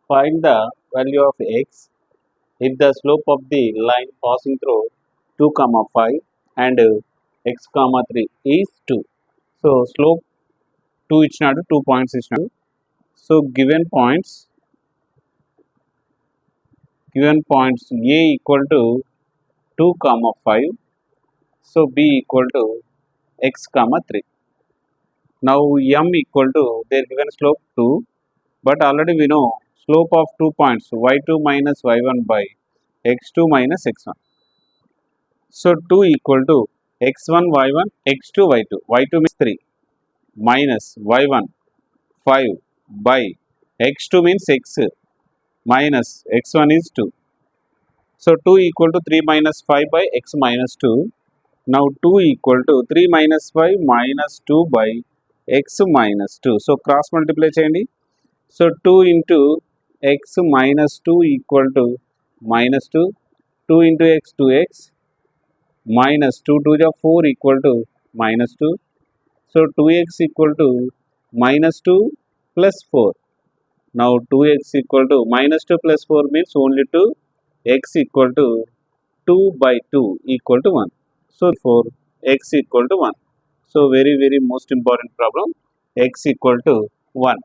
Find the value of x if the slope of the line passing through 2 comma 5 and x comma 3 is 2. So slope 2 ఇచ్చినాడు, 2 points ఇచ్చినాడు. So given points A equal to 2 comma 5. So B equal to x comma 3. Now M equal to their given slope 2, but already we know slope of 2 points y2 minus y1 by x2 minus x1. So 2 equal to x1 y1 x2 y2. y2 means 3 minus y1 5 by x2 means x minus x1 is 2. So 2 equal to 3 minus 5 by x minus 2. Now 2 equal to 3 minus 5 minus 2 by x minus 2. So cross multiply cheyandi. So 2 into x minus 2 equal to minus 2. 2 into x 2x minus 2 to the 4 equal to minus 2. So 2x equal to minus 2 plus 4. Now 2x equal to minus 2 plus 4 means only 2. X equal to 2 by 2 equal to 1. So for x equal to 1. So very most important problem, x equal to 1.